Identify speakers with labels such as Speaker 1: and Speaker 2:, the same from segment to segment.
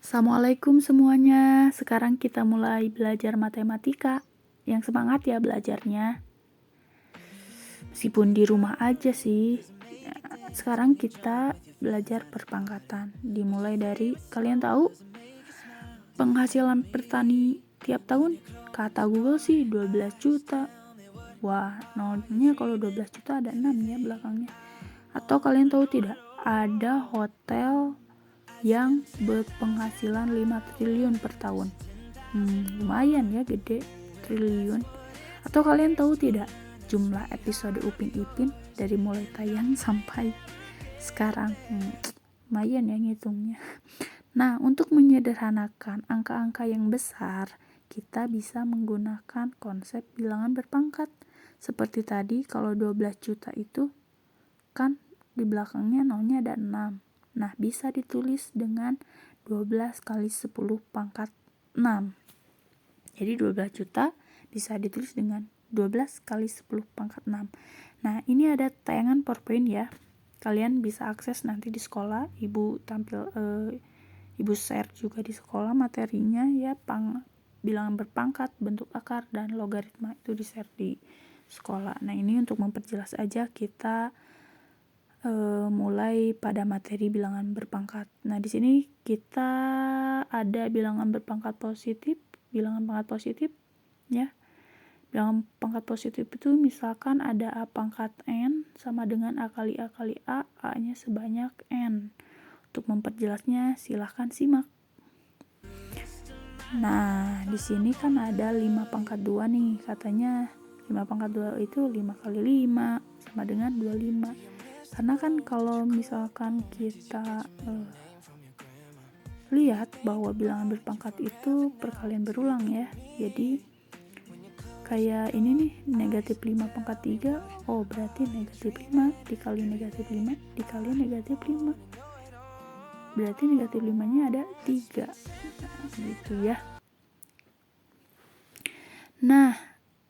Speaker 1: Assalamualaikum semuanya. Sekarang kita mulai belajar matematika. Yang semangat ya belajarnya. Meskipun di rumah aja sih. Sekarang kita belajar perpangkatan. Dimulai dari, kalian tahu penghasilan petani tiap tahun? Kata Google sih 12 juta. Wah, nolnya kalau 12 juta ada 6 ya belakangnya. Atau kalian tahu tidak? Ada hotel yang berpenghasilan 5 triliun per tahun. Lumayan ya, gede, triliun. Atau kalian tahu tidak jumlah episode Upin Ipin dari mulai tayang sampai sekarang? Lumayan ya ngitungnya. Nah, untuk menyederhanakan angka-angka yang besar, kita bisa menggunakan konsep bilangan berpangkat. Seperti tadi, kalau 12 juta itu kan di belakangnya nolnya ada 6. Nah, bisa ditulis dengan 12 kali 10 pangkat 6. Jadi 12 juta bisa ditulis dengan 12 kali 10 pangkat 6. Nah, ini ada tayangan PowerPoint ya. Kalian bisa akses nanti di sekolah. Ibu share juga di sekolah materinya ya, bilangan berpangkat, bentuk akar, dan logaritma itu di-share di sekolah. Nah, ini untuk memperjelas aja kita mulai pada materi bilangan berpangkat. Nah, di sini kita ada bilangan berpangkat positif, bilangan pangkat positif ya. Bilangan pangkat positif itu misalkan ada A pangkat N sama dengan A kali A, A-nya sebanyak N. Untuk memperjelasnya silahkan simak. Nah, di sini kan ada 5 pangkat 2 nih. Katanya 5 pangkat 2 itu 5 kali 5 sama dengan 25. Karena kan kalau misalkan kita lihat bahwa bilangan berpangkat itu perkalian berulang ya. Jadi kayak ini nih, negatif 5 pangkat 3. Oh, berarti negatif 5 dikali negatif 5 dikali negatif 5. Berarti negatif 5-nya ada 3. Gitu ya. Nah,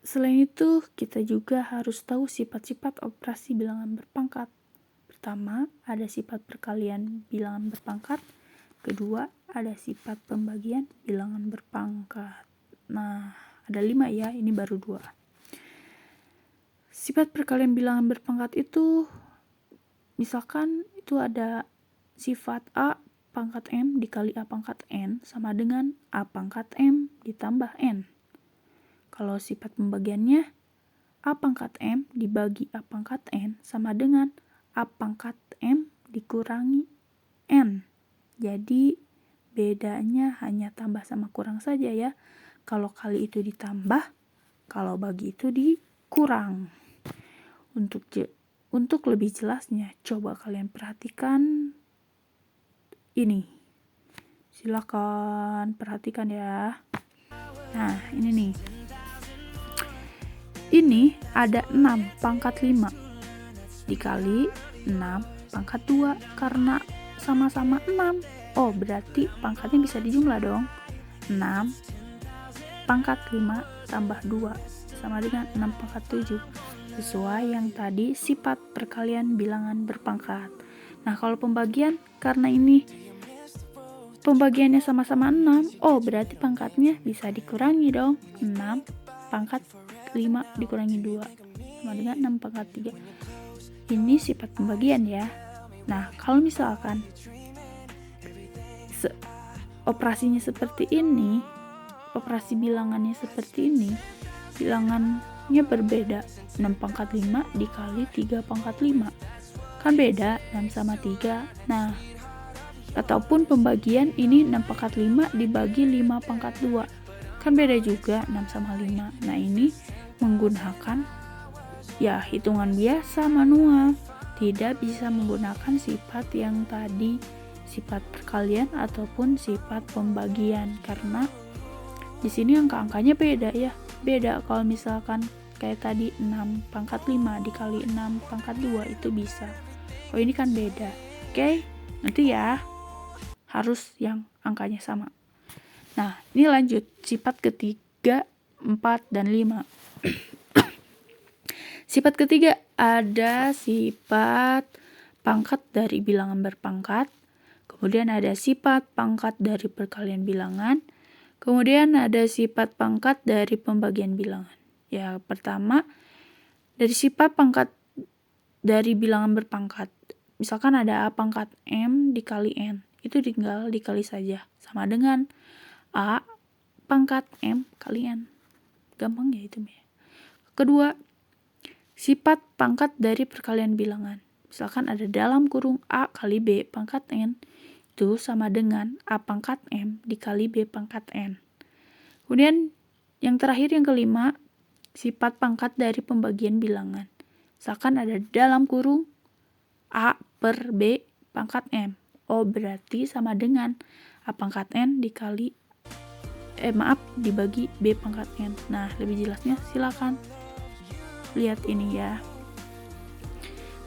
Speaker 1: selain itu kita juga harus tahu sifat-sifat operasi bilangan berpangkat. Pertama, ada sifat perkalian bilangan berpangkat. Kedua, ada sifat pembagian bilangan berpangkat. Nah, ada 5 ya, ini baru 2. Sifat perkalian bilangan berpangkat itu, misalkan itu ada sifat A pangkat M dikali A pangkat N sama dengan A pangkat M ditambah N. Kalau sifat pembagiannya, A pangkat M dibagi A pangkat N sama dengan A pangkat M dikurangi N. Jadi bedanya hanya tambah sama kurang saja ya. Kalau kali itu ditambah, kalau bagi itu dikurang. Untuk lebih jelasnya, coba kalian perhatikan ini. Silakan perhatikan ya. Nah, ini nih. Ini ada 6 pangkat 5 dikali 6 pangkat 2 karena sama-sama 6. Oh, berarti pangkatnya bisa dijumlah dong. 6 pangkat 5 tambah 2 sama dengan 6 pangkat 7. Sesuai yang tadi sifat perkalian bilangan berpangkat. Nah, kalau pembagian, karena ini pembagiannya sama-sama 6, oh berarti pangkatnya bisa dikurangi dong. 6 pangkat 5 dikurangi 2 sama dengan 6 pangkat 3. Ini sifat pembagian ya. Nah, kalau misalkan operasinya seperti ini, operasi bilangannya seperti ini, bilangannya berbeda. 6 pangkat 5 dikali 3 pangkat 5. Kan beda 6 sama 3. Nah, ataupun pembagian ini 6 pangkat 5 dibagi 5 pangkat 2. Kan beda juga 6 sama 5. Nah, ini menggunakan ya hitungan biasa manual. Tidak bisa menggunakan sifat yang tadi, sifat perkalian ataupun sifat pembagian, karena di sini angka-angkanya beda ya. Beda kalau misalkan kayak tadi 6 pangkat 5 dikali 6 pangkat 2 itu bisa. Oh, ini kan beda. Oke, nanti ya harus yang angkanya sama. Nah, ini lanjut sifat ketiga, 4 dan 5. Sifat ketiga ada sifat pangkat dari bilangan berpangkat. Kemudian ada sifat pangkat dari perkalian bilangan. Kemudian ada sifat pangkat dari pembagian bilangan. Ya, pertama dari sifat pangkat dari bilangan berpangkat. Misalkan ada A pangkat M dikali N. Itu tinggal dikali saja. Sama dengan A pangkat M kali N. Gampang ya itu ya. Kedua, sifat pangkat dari perkalian bilangan. Misalkan ada dalam kurung A kali B pangkat N. Itu sama dengan A pangkat M dikali B pangkat N. Kemudian yang terakhir yang kelima, sifat pangkat dari pembagian bilangan. Misalkan ada dalam kurung A per B pangkat M. Oh, berarti sama dengan A pangkat N dibagi B pangkat N. Nah, lebih jelasnya silakan lihat ini ya.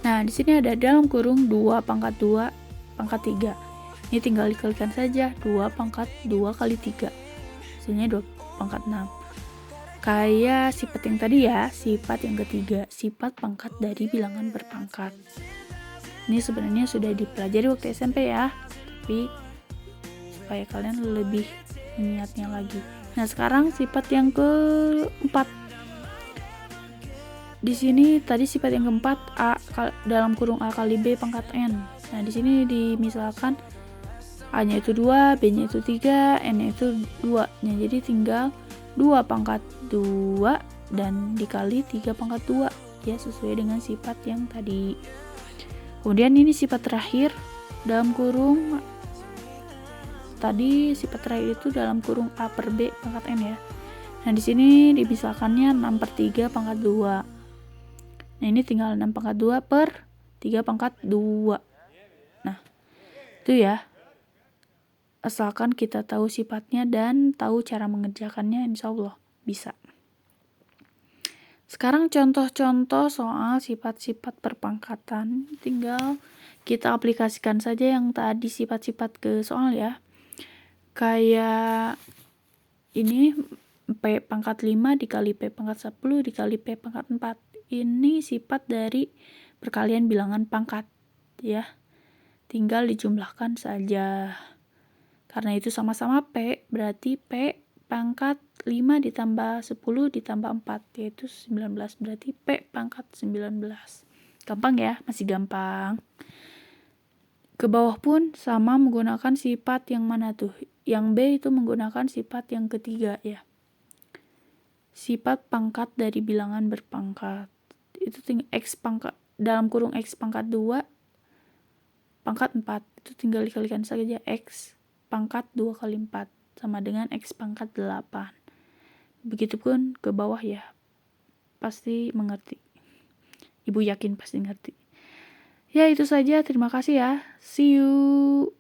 Speaker 1: Nah, di sini ada dalam kurung 2 pangkat 2 pangkat 3. Ini tinggal dikalikan saja, 2 pangkat 2 kali 3. Hasilnya 2 pangkat 6. Kayak sifat yang tadi ya, sifat yang ketiga, sifat pangkat dari bilangan berpangkat. Ini sebenarnya sudah dipelajari waktu SMP ya, tapi supaya kalian lebih mengingatnya lagi. Nah, sekarang sifat yang keempat. Di sini tadi sifat yang keempat A dalam kurung A kali B pangkat N. Nah, di sini dimisalkan A-nya itu 2, B-nya itu 3, N-nya itu 2. Nah, jadi tinggal 2 pangkat 2 dan dikali 3 pangkat 2. Ya, sesuai dengan sifat yang tadi. Kemudian ini sifat terakhir dalam kurung. Tadi sifat terakhir itu dalam kurung A per B pangkat N ya. Nah, di sini dimisalkannya 6 per 3 pangkat 2. Nah, ini tinggal 6 pangkat 2 per 3 pangkat 2. Nah, itu ya. Asalkan kita tahu sifatnya dan tahu cara mengerjakannya, insya Allah bisa. Sekarang contoh-contoh soal sifat-sifat perpangkatan. Tinggal kita aplikasikan saja yang tadi sifat-sifat ke soal ya. Kayak ini P pangkat 5 dikali P pangkat 10 dikali P pangkat 4. Ini sifat dari perkalian bilangan pangkat ya. Tinggal dijumlahkan saja. Karena itu sama-sama P, berarti P pangkat 5 ditambah 10 ditambah 4, yaitu 19. Berarti P pangkat 19. Gampang ya, masih gampang. Ke bawah pun sama menggunakan sifat yang mana tuh? Yang B itu menggunakan sifat yang ketiga ya. Sifat pangkat dari bilangan berpangkat. Itu X pangkat, dalam kurung X pangkat 2, pangkat 4. Itu tinggal dikalikan saja X pangkat 2 kali 4 sama dengan X pangkat 8. Begitupun ke bawah ya. Pasti mengerti. Ibu yakin pasti ngerti. Ya, itu saja. Terima kasih ya. See you.